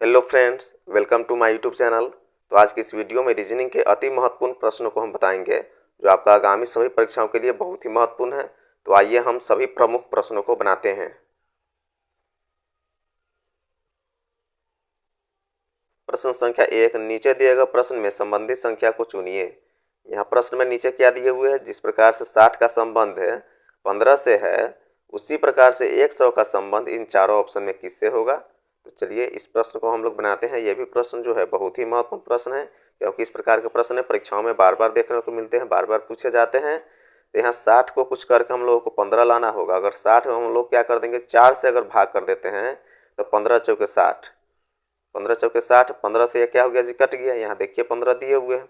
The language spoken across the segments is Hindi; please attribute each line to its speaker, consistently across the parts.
Speaker 1: Hello friends, welcome to my YouTube channel. तो आज की इस वीडियो में रीजनिंग के अति महत्वपूर्ण प्रश्नों को हम बताएंगे जो आपका आगामी सभी परीक्षाओं के लिए बहुत ही महत्वपूर्ण है। तो आइए हम सभी प्रमुख प्रश्नों को बनाते हैं। प्रश्न संख्या 1, नीचे दिए गए प्रश्न में संबंधित संख्या को चुनिए। यहाँ प्रश्न में नीचे क्या दिए हुए हैं, जिस प्रकार से 60 का संबंध है 15 से है, उसी प्रकार से 100 का संबंध इन चारों ऑप्शन में किससे होगा। तो चलिए इस प्रश्न को हम लोग बनाते हैं। यह भी प्रश्न जो है बहुत ही महत्वपूर्ण प्रश्न है, क्योंकि इस प्रकार के प्रश्न परीक्षाओं में बार बार देखने को मिलते हैं, बार बार पूछे जाते हैं। तो यहाँ 60 को कुछ करके हम लोगों को 15 लाना होगा। अगर 60 में हम लोग क्या कर देंगे, 4 से अगर भाग कर देते हैं तो 15 चौके 60, 15 चौके 60, 15 से ये क्या हो गया जी, कट गया। यहाँ देखिए 15 दिए हुए हैं।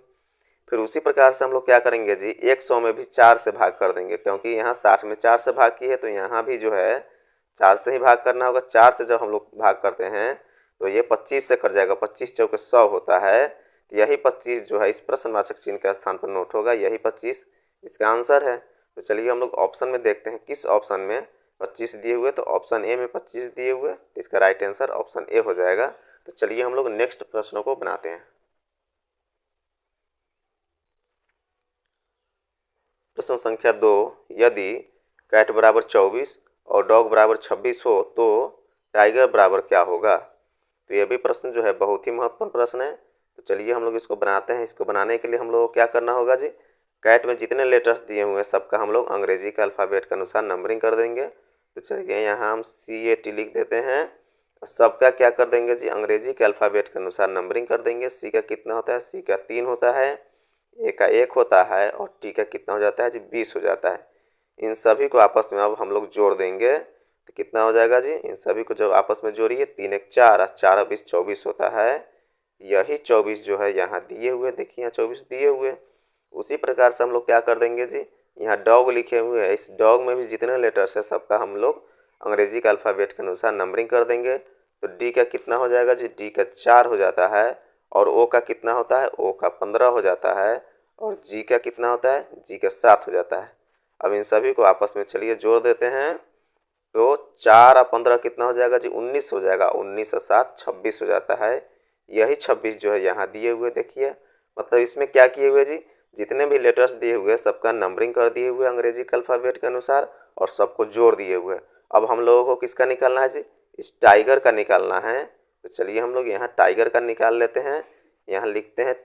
Speaker 1: फिर उसी प्रकार से हम लोग क्या करेंगे जी, 100 में भी 4 से भाग कर देंगे, क्योंकि यहाँ 60 में 4 से भाग की है, तो यहाँ भी जो है 4 से ही भाग करना होगा। 4 से जब हम लोग भाग करते हैं तो ये 25 से कट जाएगा, 25 चौके 100 होता है। तो यही 25 जो है इस प्रश्नवाचक चिन्ह के स्थान पर नोट होगा, यही 25 इसका आंसर है। तो चलिए हम लोग ऑप्शन में देखते हैं, किस ऑप्शन में 25 दिए हुए। तो ऑप्शन ए में 25 दिए हुए, इसका राइट आंसर ऑप्शन ए हो जाएगा। तो चलिए हम लोग नेक्स्ट प्रश्नों को बनाते हैं। प्रश्न संख्या 2, यदि कैट बराबर 24 और डॉग बराबर 26 हो तो टाइगर बराबर क्या होगा। तो यह भी प्रश्न जो है बहुत ही महत्वपूर्ण प्रश्न है। तो चलिए हम लोग इसको बनाते हैं। इसको बनाने के लिए हम लोग को क्या करना होगा जी, कैट में जितने लेटर्स दिए हुए हैं सबका हम लोग अंग्रेजी के अल्फ़ाबेट के अनुसार नंबरिंग कर देंगे। तो चलिए यहाँ हम CAT लिख देते हैं। सबका क्या कर देंगे जी, अंग्रेजी के अल्फ़ाबेट के अनुसार नंबरिंग कर देंगे। सी का कितना होता है, सी का 3 होता है, ए का 1 होता है, और टी का कितना हो जाता है जी, 20 हो जाता है। इन सभी को आपस में अब हम लोग जोड़ देंगे तो कितना हो जाएगा जी, इन सभी को जब आपस में जोड़िए 3 एक 4 और 4 20 24 होता है। यही 24 जो है यहाँ दिए हुए, देखिए यहाँ 24 दिए हुए। उसी प्रकार से हम लोग क्या कर देंगे जी, यहाँ डॉग लिखे हुए हैं, इस डॉग में भी जितने लेटर्स है सबका हम लोग अंग्रेजी के अल्फ़ाबेट के अनुसार नंबरिंग कर देंगे। तो डी का कितना हो जाएगा जी, डी का 4 हो जाता है, और ओ का कितना होता है, ओ का 15 हो जाता है, और जी का कितना होता है, जी का 7 हो जाता है। अब इन सभी को आपस में चलिए जोड़ देते हैं। तो 4 और 15 कितना हो जाएगा जी, 19 हो जाएगा। 19 और 7 26 हो जाता है। यही 26 जो है यहाँ दिए हुए, देखिए मतलब इसमें क्या किए हुए जी, जितने भी लेटर्स दिए हुए सबका नंबरिंग कर दिए हुए अंग्रेजी के अल्फ़ाबेट के अनुसार, और सबको जोड़ दिए हुए। अब हम लोगों को किसका निकालना है जी, इस टाइगर का निकालना है। तो चलिए हम लोग यहाँ टाइगर का निकाल लेते हैं। यहाँ लिखते हैं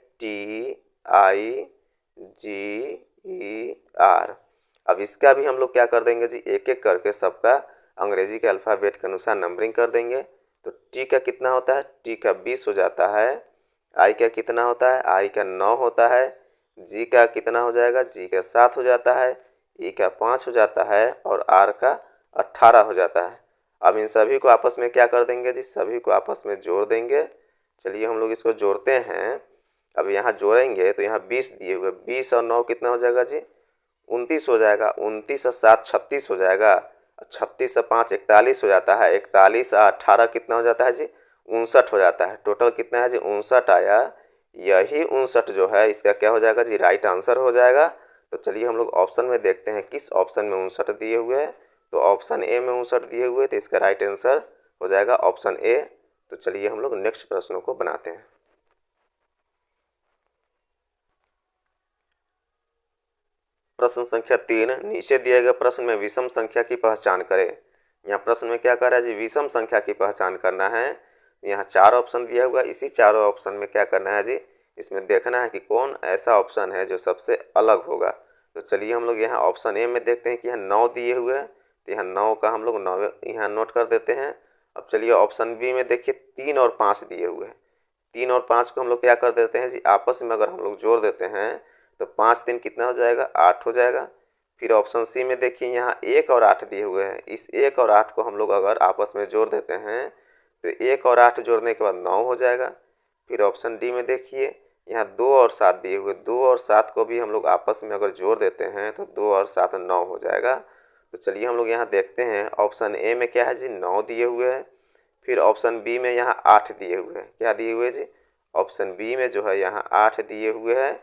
Speaker 1: TIGER। अब इसका भी हम लोग क्या कर देंगे जी, एक एक करके सबका अंग्रेजी के अल्फ़ाबेट के अनुसार नंबरिंग कर देंगे। तो टी का कितना होता है, टी का 20 हो जाता है। आई का कितना होता है, आई का 9 होता है। जी का कितना हो जाएगा, जी का 7 हो जाता है। ई का 5 हो जाता है, और आर का 18 हो जाता है। अब इन सभी को आपस में क्या कर देंगे जी, सभी को आपस में जोड़ देंगे। चलिए हम लोग इसको जोड़ते हैं। अब यहाँ जोड़ेंगे तो यहाँ 20 दिए हुए, 20 और 9 कितना हो जाएगा जी, 29 हो जाएगा। 29 और 7 36 हो जाएगा। 36 से 5 41 हो जाता है। 41 और 18 कितना हो जाता है जी, 59 हो जाता है। टोटल कितना है जी, 59 आया। यही 59 जो है इसका क्या हो जाएगा जी, राइट आंसर हो जाएगा। तो चलिए हम लोग ऑप्शन में देखते हैं किस ऑप्शन में 59 दिए हुए हैं। तो ऑप्शन ए में 59 दिए हुए, तो इसका राइट आंसर हो जाएगा ऑप्शन ए। तो चलिए हम लोग नेक्स्ट प्रश्नों को बनाते हैं। प्रश्न संख्या 3, नीचे दिए गए प्रश्न में विषम संख्या की पहचान करें। यहाँ प्रश्न में क्या कर रहा है जी, विषम संख्या की पहचान करना है। यहाँ 4 ऑप्शन दिया हुआ, इसी चारों ऑप्शन में क्या करना है जी, इसमें देखना है कि कौन ऐसा ऑप्शन है जो सबसे अलग होगा। तो चलिए हम लोग यहाँ ऑप्शन ए में देखते हैं कि यहाँ 9 दिए हुए हैं, तो यहाँ 9 का हम लोग 9 यहाँ नोट कर देते हैं। अब चलिए ऑप्शन बी में देखिए 3 और 5 दिए हुए हैं। 3 और 5 को हम लोग क्या कर देते हैं जी, आपस में अगर हम लोग जोड़ देते हैं तो 5 3 कितना हो जाएगा, 8 हो जाएगा। फिर ऑप्शन सी में देखिए यहाँ 1 और 8 दिए हुए हैं। इस 1 और 8 को हम लोग अगर आपस में जोड़ देते हैं तो 1 और 8 जोड़ने के बाद 9 हो जाएगा। फिर ऑप्शन डी में देखिए यहाँ 2 और 7 दिए हुए, 2 और 7 को भी हम लोग आपस में अगर जोड़ देते हैं तो 2 और 7 9 हो जाएगा। तो चलिए हम लोग यहाँ देखते हैं ऑप्शन ए में क्या है जी, 9 दिए हुए हैं। फिर ऑप्शन बी में यहाँ 8 दिए हुए हैं। क्या दिए हुए जी, ऑप्शन बी में जो है यहाँ 8 दिए हुए हैं।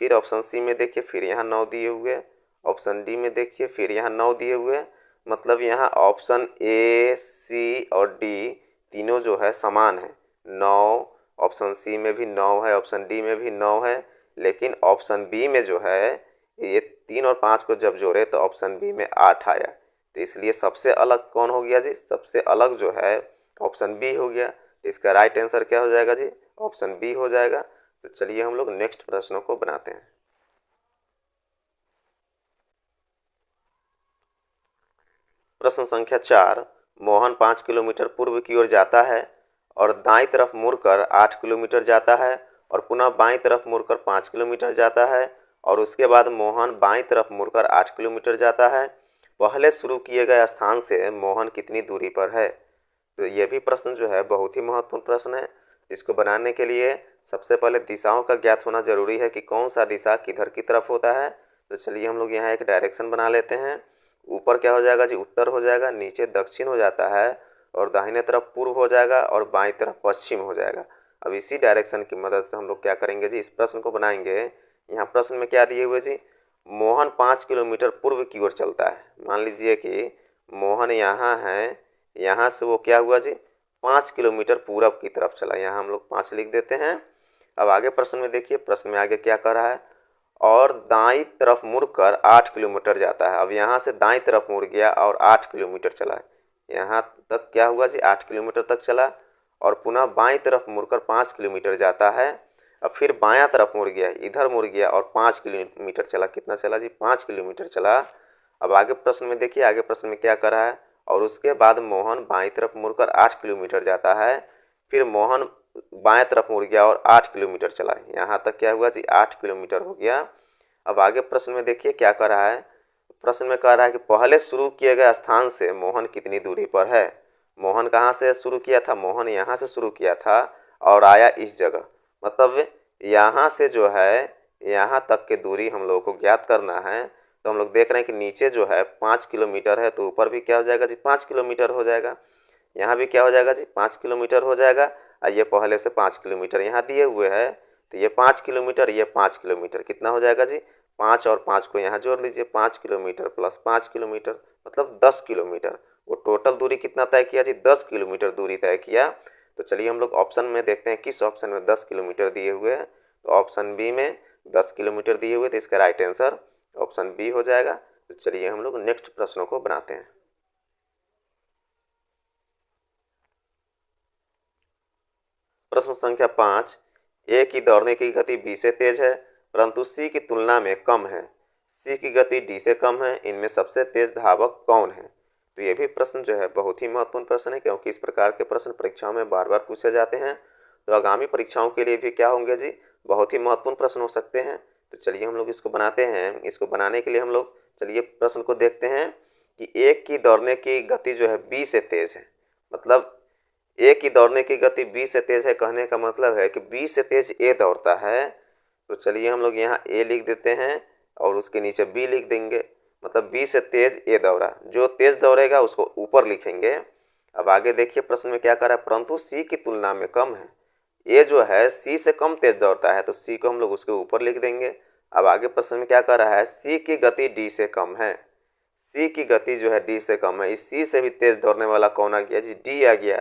Speaker 1: फिर ऑप्शन सी में देखिए फिर यहाँ 9 दिए हुए हैं। ऑप्शन डी में देखिए फिर यहाँ 9 दिए हुए हैं। मतलब यहाँ ऑप्शन ए सी और डी तीनों जो है समान है, 9, ऑप्शन सी में भी 9 है, ऑप्शन डी में भी 9 है, लेकिन ऑप्शन बी में जो है ये 3 और 5 को जब जोड़े तो ऑप्शन बी में 8 आया। तो इसलिए सबसे अलग कौन हो गया जी? सबसे अलग जो है ऑप्शन बी हो गया। तो इसका राइट आंसर क्या हो जाएगा जी? ऑप्शन बी हो जाएगा। तो चलिए हम लोग नेक्स्ट प्रश्नों को बनाते हैं। प्रश्न संख्या 4, मोहन 5 किलोमीटर पूर्व की ओर जाता है और दाईं तरफ मुड़कर 8 किलोमीटर जाता है और पुनः बाईं तरफ मुड़कर 5 किलोमीटर जाता है और उसके बाद मोहन बाईं तरफ मुड़कर 8 किलोमीटर जाता है। पहले शुरू किए गए स्थान से मोहन कितनी दूरी पर है? तो ये भी प्रश्न जो है बहुत ही महत्वपूर्ण प्रश्न है। इसको बनाने के लिए सबसे पहले दिशाओं का ज्ञात होना जरूरी है कि कौन सा दिशा किधर की तरफ होता है। तो चलिए हम लोग यहाँ एक डायरेक्शन बना लेते हैं। ऊपर क्या हो जाएगा जी? उत्तर हो जाएगा, नीचे दक्षिण हो जाता है और दाहिने तरफ पूर्व हो जाएगा और बाईं तरफ पश्चिम हो जाएगा। अब इसी डायरेक्शन की मदद से हम लोग क्या करेंगे जी? इस प्रश्न को बनाएंगे। यहाँ प्रश्न में क्या दिए हुए जी? मोहन 5 किलोमीटर पूर्व की ओर चलता है। मान लीजिए कि मोहन यहाँ है, यहाँ से वो क्या हुआ जी? 5 किलोमीटर पूरब की तरफ चला। यहाँ हम लोग 5 लिख देते हैं। अब आगे प्रश्न में देखिए, प्रश्न में आगे क्या कह रहा है? और दाईं तरफ मुड़कर 8 किलोमीटर जाता है। अब यहाँ से दाईं तरफ मुड़ गया और 8 किलोमीटर चला है। यहाँ तक क्या हुआ जी? 8 किलोमीटर तक चला और पुनः बाईं तरफ मुड़कर 5 किलोमीटर जाता है। अब फिर बायां तरफ मुड़ गया, इधर मुड़ गया और 5 किलोमीटर चला। कितना चला जी? 5 किलोमीटर चला। अब आगे प्रश्न में देखिए, आगे प्रश्न में क्या कर रहा है? और उसके बाद मोहन बाईं तरफ मुड़कर 8 किलोमीटर जाता है। फिर मोहन बाएं तरफ मुड़ गया और 8 किलोमीटर चला। यहाँ तक क्या हुआ जी? 8 किलोमीटर हो गया। अब आगे प्रश्न में देखिए क्या कर रहा है? प्रश्न में कह रहा है कि पहले शुरू किए गए स्थान से मोहन कितनी दूरी पर है? मोहन कहाँ से शुरू किया था? मोहन यहाँ से शुरू किया था और आया इस जगह। मतलब यहाँ से जो है यहाँ तक की दूरी हम लोगों को ज्ञात करना है। तो हम लोग देख रहे हैं कि नीचे जो है 5 किलोमीटर है, तो ऊपर भी क्या हो जाएगा जी? 5 किलोमीटर हो जाएगा। यहाँ भी क्या हो जाएगा जी? 5 किलोमीटर हो जाएगा। और ये पहले से 5 किलोमीटर यहाँ दिए हुए है, तो ये 5 किलोमीटर, ये 5 किलोमीटर, कितना हो जाएगा जी? 5 और 5 को यहाँ जोड़ लीजिए, 5 किलोमीटर प्लस 5 किलोमीटर मतलब 10 किलोमीटर। वो टोटल दूरी कितना तय किया जी? 10 किलोमीटर दूरी तय किया। तो चलिए हम लोग ऑप्शन में देखते हैं किस ऑप्शन में 10 किलोमीटर दिए हुए हैं। तो ऑप्शन बी में 10 किलोमीटर दिए हुए, तो इसका राइट आंसर ऑप्शन बी हो जाएगा। तो चलिए हम लोग नेक्स्ट प्रश्नों को बनाते हैं। प्रश्न संख्या 5, ए की दौड़ने की गति बी से तेज है परंतु सी की तुलना में कम है। सी की गति डी से कम है, इनमें सबसे तेज धावक कौन है? तो ये भी प्रश्न जो है बहुत ही महत्वपूर्ण प्रश्न है, क्योंकि इस प्रकार के प्रश्न परीक्षाओं में बार बार पूछे जाते हैं। तो आगामी परीक्षाओं के लिए भी क्या होंगे जी? बहुत ही महत्वपूर्ण प्रश्न हो सकते हैं। तो चलिए हम लोग इसको बनाते हैं। इसको बनाने के लिए हम लोग चलिए प्रश्न को देखते हैं कि ए की दौड़ने की गति जो है बी से तेज है। मतलब ए की दौड़ने की गति बी से तेज है, कहने का मतलब है कि बी से तेज ए दौड़ता है। तो चलिए हम लोग यहाँ ए लिख देते हैं और उसके नीचे बी लिख देंगे। मतलब बी से तेज ए दौड़ा, जो तेज दौड़ेगा उसको ऊपर लिखेंगे। अब आगे देखिए प्रश्न में क्या कर रहा है? परंतु सी की तुलना में कम है। ए जो है सी से कम तेज दौड़ता है, तो सी को हम लोग उसके ऊपर लिख देंगे। अब आगे प्रश्न में क्या कर रहा है? सी की गति डी से कम है। सी की गति जो है डी से कम है। इस सी से भी तेज दौड़ने वाला कौन आ गया जी? डी आ गया।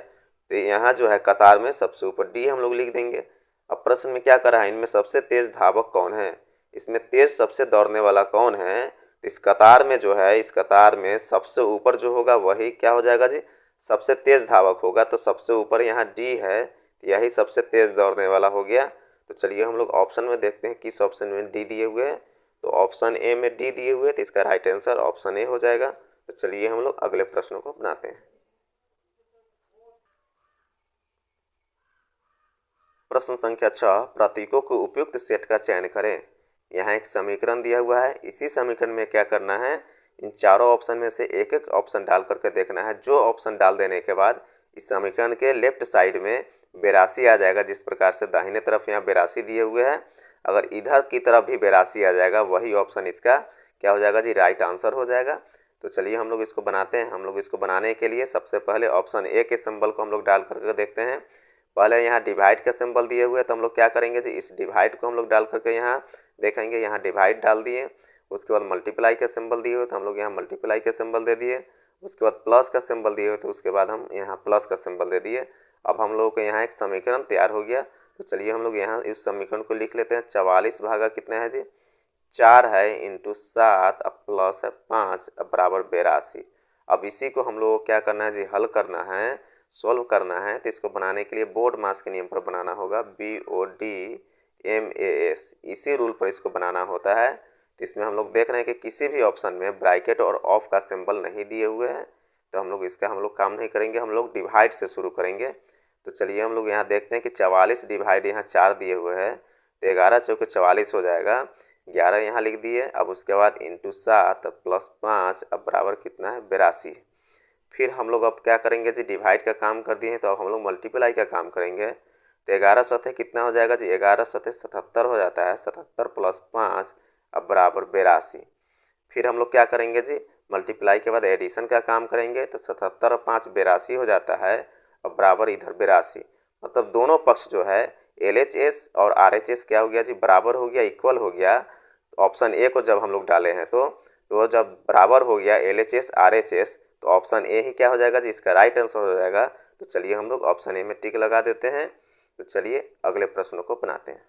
Speaker 1: तो यहाँ जो है कतार में सबसे ऊपर डी हम लोग लिख देंगे। अब प्रश्न में क्या कर रहा है? इनमें सबसे तेज धावक कौन है? इसमें तेज सबसे दौड़ने वाला कौन है? इस कतार में जो है, इस कतार में सबसे ऊपर जो होगा वही क्या हो जाएगा जी? सबसे तेज धावक होगा। तो सबसे ऊपर यहाँ डी है, यही सबसे तेज दौड़ने वाला हो गया। तो चलिए हम लोग ऑप्शन में देखते हैं किस ऑप्शन में डी दिए हुए हैं। तो ऑप्शन ए में डी दिए हुए, तो इसका राइट आंसर ऑप्शन ए हो जाएगा। तो चलिए हम लोग अगले प्रश्नों को बनाते हैं। प्रश्न संख्या 6, प्रतीकों के उपयुक्त सेट का चयन करें। यहाँ एक समीकरण दिया हुआ है। इसी समीकरण में क्या करना है? इन चारों ऑप्शन में से एक एक ऑप्शन डाल करके देखना है। जो ऑप्शन डाल देने के बाद इस समीकरण के लेफ्ट साइड में 82 आ जाएगा। जिस प्रकार से दाहिने तरफ यहाँ 82 दिए हुए हैं, अगर इधर की तरफ भी 82 आ जाएगा, वही ऑप्शन इसका क्या हो जाएगा जी? राइट आंसर हो जाएगा। तो चलिए हम लोग इसको बनाते हैं। हम लोग इसको बनाने के लिए सबसे पहले ऑप्शन ए के सिंबल को हम लोग डाल करके देखते हैं। पहले यहाँ डिवाइड का सिंबल दिए हुए, तो हम लोग क्या करेंगे जी? इस डिवाइड को हम लोग डाल करके यहाँ देखेंगे, यहाँ डिवाइड डाल दिए। उसके बाद मल्टीप्लाई का सिंबल दिए हुए, तो हम लोग यहाँ मल्टीप्लाई का सिंबल दे दिए। उसके बाद प्लस का सिंबल दिए हुए, तो उसके बाद हम यहाँ प्लस का सिंबल दे दिए। अब हम लोगों को यहाँ एक समीकरण तैयार हो गया। तो चलिए हम लोग यहाँ इस समीकरण को लिख लेते हैं। 44 भागा कितना है जी, 4 है इंटू 7 अब प्लस है 5 अब बराबर 82। अब इसी को हम लोग को क्या करना है जी, हल करना है, सॉल्व करना है। तो इसको बनाने के लिए बोर्ड मास के नियम पर बनाना होगा, BODMAS, इसी रूल पर इसको बनाना होता है। तो इसमें हम लोग देख रहे हैं कि किसी भी ऑप्शन में ब्रैकेट और ऑफ का सिंबल नहीं दिए हुए हैं, तो हम लोग इसका काम नहीं करेंगे, हम लोग डिवाइड से शुरू करेंगे। तो चलिए हम लोग यहाँ देखते हैं कि 44 डिवाइड यहाँ 4 दिए हुए हैं, तो 11 चौके 44 हो जाएगा। 11 यहाँ लिख दिए। अब उसके बाद इंटू 7 प्लस 5 अब बराबर कितना है, 82। फिर हम लोग अब क्या करेंगे जी, डिवाइड का काम कर दिए हैं, तो अब हम लोग मल्टीप्लाई का काम करेंगे। तो 11 सतह कितना हो जाएगा जी, 11 सतह 77 हो जाता है। 77 प्लस 5 अब बराबर 82। फिर हम लोग क्या करेंगे जी, मल्टीप्लाई के बाद एडिशन का काम करेंगे। तो 77 और 5 82 हो जाता है, अब बराबर इधर 82। मतलब दोनों पक्ष जो है LHS और RHS क्या हो गया जी, बराबर हो गया, इक्वल हो गया। ऑप्शन ए को जब हम लोग डाले हैं तो जब बराबर हो गया LHS RHS, तो ऑप्शन ए ही क्या हो जाएगा जी, इसका राइट आंसर हो जाएगा। तो चलिए हम लोग ऑप्शन ए में टिक लगा देते हैं। तो चलिए अगले प्रश्नों को बनाते हैं।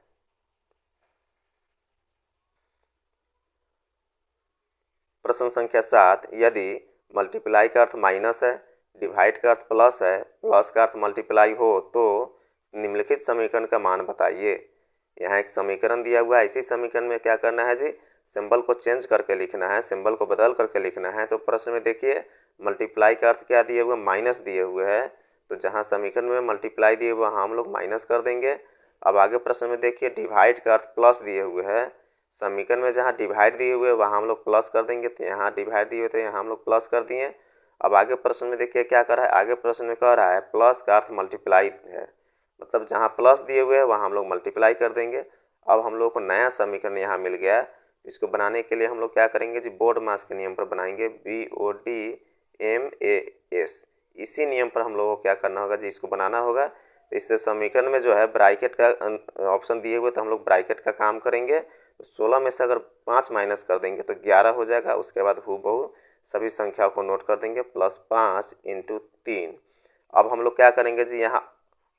Speaker 1: प्रश्न संख्या 7, यदि मल्टीप्लाई का अर्थ माइनस है, डिवाइड का अर्थ प्लस है, प्लस का अर्थ मल्टीप्लाई हो, तो निम्नलिखित समीकरण का मान बताइए। यहाँ एक समीकरण दिया हुआ है, इसी समीकरण में क्या करना है जी, सिंबल को चेंज करके लिखना है, सिंबल को बदल करके लिखना है। तो प्रश्न में देखिए मल्टीप्लाई का अर्थ क्या दिए हुए, माइनस दिए हुए है। तो जहाँ समीकरण में मल्टीप्लाई दिए हुए वहाँ हम लोग माइनस कर देंगे। अब आगे प्रश्न में देखिए डिवाइड का अर्थ प्लस दिए हुए है, समीकरण में जहाँ डिवाइड दिए हुए वहाँ हम लोग प्लस कर देंगे। तो यहाँ डिवाइड दिए हुए तो यहाँ हम लोग प्लस कर दिए। अब आगे प्रश्न में देखिए क्या कर रहा है, आगे प्रश्न में कह रहा है प्लस का अर्थ मल्टीप्लाई है, मतलब जहाँ प्लस दिए हुए हैं वहाँ हम लोग मल्टीप्लाई कर देंगे। अब हम लोग को नया समीकरण यहाँ मिल गया। इसको बनाने के लिए हम लोग क्या करेंगे जी, बोर्ड मास के नियम पर बनाएंगे, BODMAS, इसी नियम पर हम लोगों को क्या करना होगा जी, इसको बनाना होगा। इससे समीकरण में जो है ब्रैकेट का ऑप्शन दिए हुए, तो हम लोग ब्रैकेट का काम करेंगे। तो 16 में से अगर 5 माइनस कर देंगे तो 11 हो जाएगा। उसके बाद हूबहू सभी संख्याओं को नोट कर देंगे, प्लस 5 इंटू 3। अब हम लोग क्या करेंगे जी, यहाँ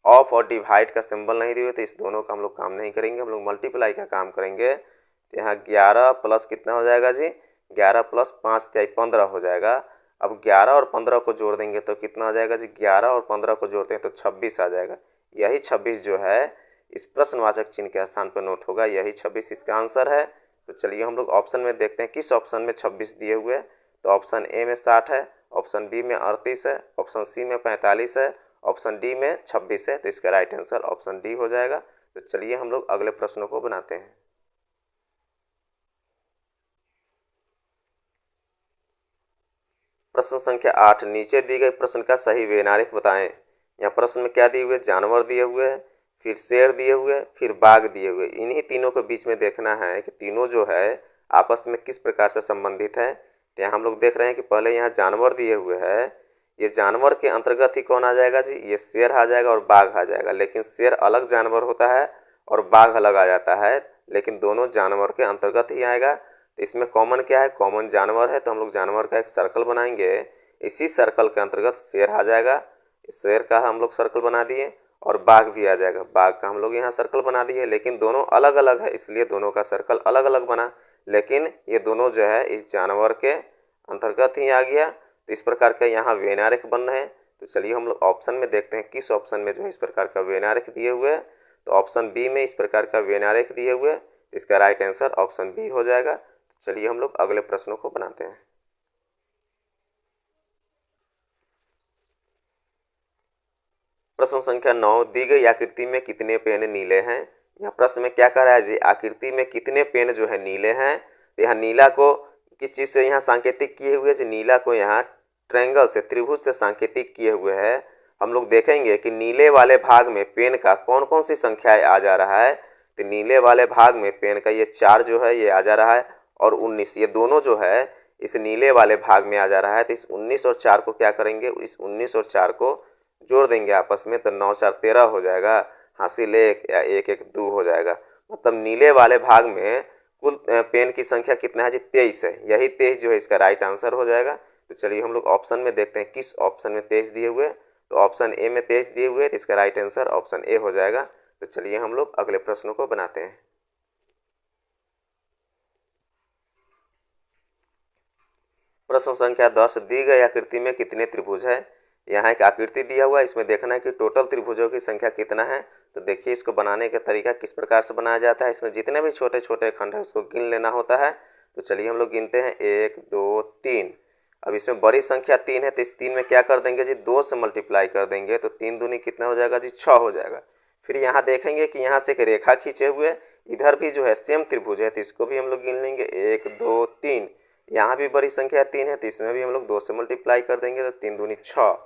Speaker 1: ऑफ और डिवाइड का सिंबल नहीं दिए हुए, तो इस दोनों का हम लोग काम नहीं करेंगे, हम लोग मल्टीप्लाई का काम करेंगे। तो यहाँ 11 प्लस कितना हो जाएगा जी, 11 प्लस 5 = 15 हो जाएगा। अब 11 और 15 को जोड़ देंगे तो कितना आ जाएगा जी, 11 और 15 को जोड़ते हैं तो 26 आ जाएगा। यही 26 जो है इस प्रश्नवाचक चिन्ह के स्थान पर नोट होगा, यही 26 इसका आंसर है। तो चलिए हम लोग ऑप्शन में देखते हैं किस ऑप्शन में 26 दिए हुए हैं। तो ऑप्शन ए में 60 है, ऑप्शन बी में 38 है, ऑप्शन सी में 45 है, ऑप्शन डी में 26 है। तो इसका राइट आंसर ऑप्शन डी हो जाएगा। तो चलिए हम लोग अगले प्रश्नों को बनाते हैं। प्रश्न संख्या 8, नीचे दी गई प्रश्न का सही वैनारिक बताएं। यहाँ प्रश्न में क्या दिए हुए, जानवर दिए हुए हैं, फिर शेर दिए हुए, फिर बाघ दिए हुए। इन्हीं तीनों के बीच में देखना है कि तीनों जो है आपस में किस प्रकार से संबंधित है। तो यहाँ हम लोग देख रहे हैं कि पहले यहाँ जानवर दिए हुए है, ये जानवर के अंतर्गत ही कौन आ जाएगा जी, ये शेर आ जाएगा और बाघ आ जाएगा। लेकिन शेर अलग जानवर होता है और बाघ अलग आ जाता है, लेकिन दोनों जानवर के अंतर्गत ही आएगा। तो इसमें कॉमन क्या है, कॉमन जानवर है, तो हम लोग जानवर का एक सर्कल बनाएंगे। इसी सर्कल के अंतर्गत शेर आ जाएगा, शेर का हम लोग सर्कल बना दिए, और बाघ भी आ जाएगा, बाघ का हम लोग यहाँ सर्कल बना दिए। लेकिन दोनों अलग अलग है, इसलिए दोनों का सर्कल अलग अलग बना, लेकिन ये दोनों जो है इस जानवर के अंतर्गत ही आ गया। तो इस प्रकार का यहाँ वैनारिक बन रहे हैं। तो चलिए हम लोग ऑप्शन में देखते हैं किस ऑप्शन में जो है इस प्रकार का वैनारिक दिए हुए हैं। तो ऑप्शन बी में इस प्रकार का वैनारिक दिए हुए, इसका राइट आंसर ऑप्शन बी हो जाएगा। तो चलिए हम लोग अगले प्रश्नों को बनाते हैं। प्रश्न संख्या 9, दी गई आकृति में कितने पेन नीले हैं। यहाँ प्रश्न में क्या कह रहा है जी, आकृति में कितने पेन जो है नीले हैं। तो यहाँ नीला को किस चीज़ से यहाँ सांकेतिक किए हुए जी, नीला को यहाँ ट्रायंगल से, त्रिभुज से सांकेतिक किए हुए है। हम लोग देखेंगे कि नीले वाले भाग में पेन का कौन कौन सी संख्याएं आ जा रहा है। तो नीले वाले भाग में पेन का ये 4 जो है ये आ जा रहा है, और 19, ये दोनों जो है इस नीले वाले भाग में आ जा रहा है। तो इस 19 और 4 को क्या करेंगे, इस 19 और 4 को जोड़ देंगे आपस में, तो 9 4 13 हो जाएगा, हासिल 1 या 1 1 2 हो जाएगा। मतलब नीले वाले भाग में कुल पेन की संख्या कितना है जी, 23 है। यही 23 जो है इसका राइट आंसर हो जाएगा। तो चलिए हम लोग ऑप्शन में देखते हैं किस ऑप्शन में 23 दिए हुए। तो ऑप्शन ए में 23 दिए हुए हैं, तो इसका राइट आंसर ऑप्शन ए हो जाएगा। तो चलिए हम लोग अगले प्रश्नों को बनाते हैं। प्रश्न संख्या 10, दी गई आकृति में कितने त्रिभुज है। यहाँ एक आकृति दिया हुआ है, इसमें देखना है कि टोटल त्रिभुजों की संख्या कितना है। तो देखिए इसको बनाने का तरीका किस प्रकार से बनाया जाता है। इसमें जितने भी छोटे छोटे खंड है उसको गिन लेना होता है। तो चलिए हम लोग गिनते हैं 1 2 3। अब इसमें बड़ी संख्या 3 है, तो इस 3 में क्या कर देंगे जी, 2 से मल्टीप्लाई कर देंगे, तो 3 दूनी कितना हो जाएगा जी, 6 हो जाएगा। फिर यहाँ देखेंगे कि यहाँ से एक रेखा खींचे हुए, इधर भी जो है सेम त्रिभुज है, तो इसको भी हम लोग गिन लेंगे 1 2 3। यहाँ भी बड़ी संख्या 3 है, तो इसमें भी हम लोग 2 से मल्टीप्लाई कर देंगे, तो 3 दूनी 6।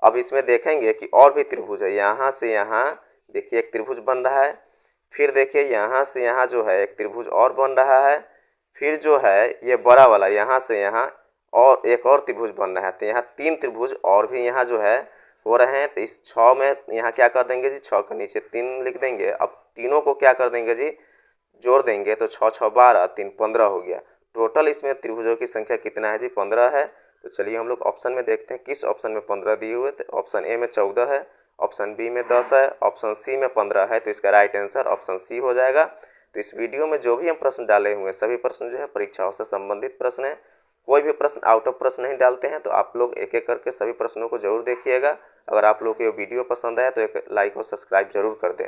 Speaker 1: अब इसमें देखेंगे कि और भी त्रिभुज है, यहाँ से यहाँ देखिए एक त्रिभुज बन रहा है। फिर देखिए यहाँ से यहाँ जो है एक त्रिभुज और बन रहा है। फिर जो है ये बड़ा वाला यहाँ से यहाँ और एक और त्रिभुज बन रहा है। तो यहाँ 3 त्रिभुज और भी यहाँ जो है हो रहे हैं। तो इस 6 में यहाँ क्या कर देंगे जी, 6 के नीचे 3 लिख देंगे। अब तीनों को क्या कर देंगे जी, जोड़ देंगे, तो 6 6 12, 3 15 हो गया। टोटल इसमें त्रिभुजों की संख्या कितना है जी, 15 है। तो चलिए हम लोग ऑप्शन में देखते हैं किस ऑप्शन में 15 दिए हुए थे। ऑप्शन ए में 14 है, ऑप्शन बी में 10 है, ऑप्शन सी में 15 है। तो इसका राइट आंसर ऑप्शन सी हो जाएगा। तो इस वीडियो में जो भी हम प्रश्न डाले हुए हैं सभी प्रश्न जो है परीक्षाओं से संबंधित प्रश्न है। कोई भी प्रश्न आउट ऑफ प्रश्न नहीं डालते हैं। तो आप लोग एक एक करके सभी प्रश्नों को जरूर देखिएगा। अगर आप लोग को ये वीडियो पसंद आए तो एक लाइक और सब्सक्राइब जरूर कर दें।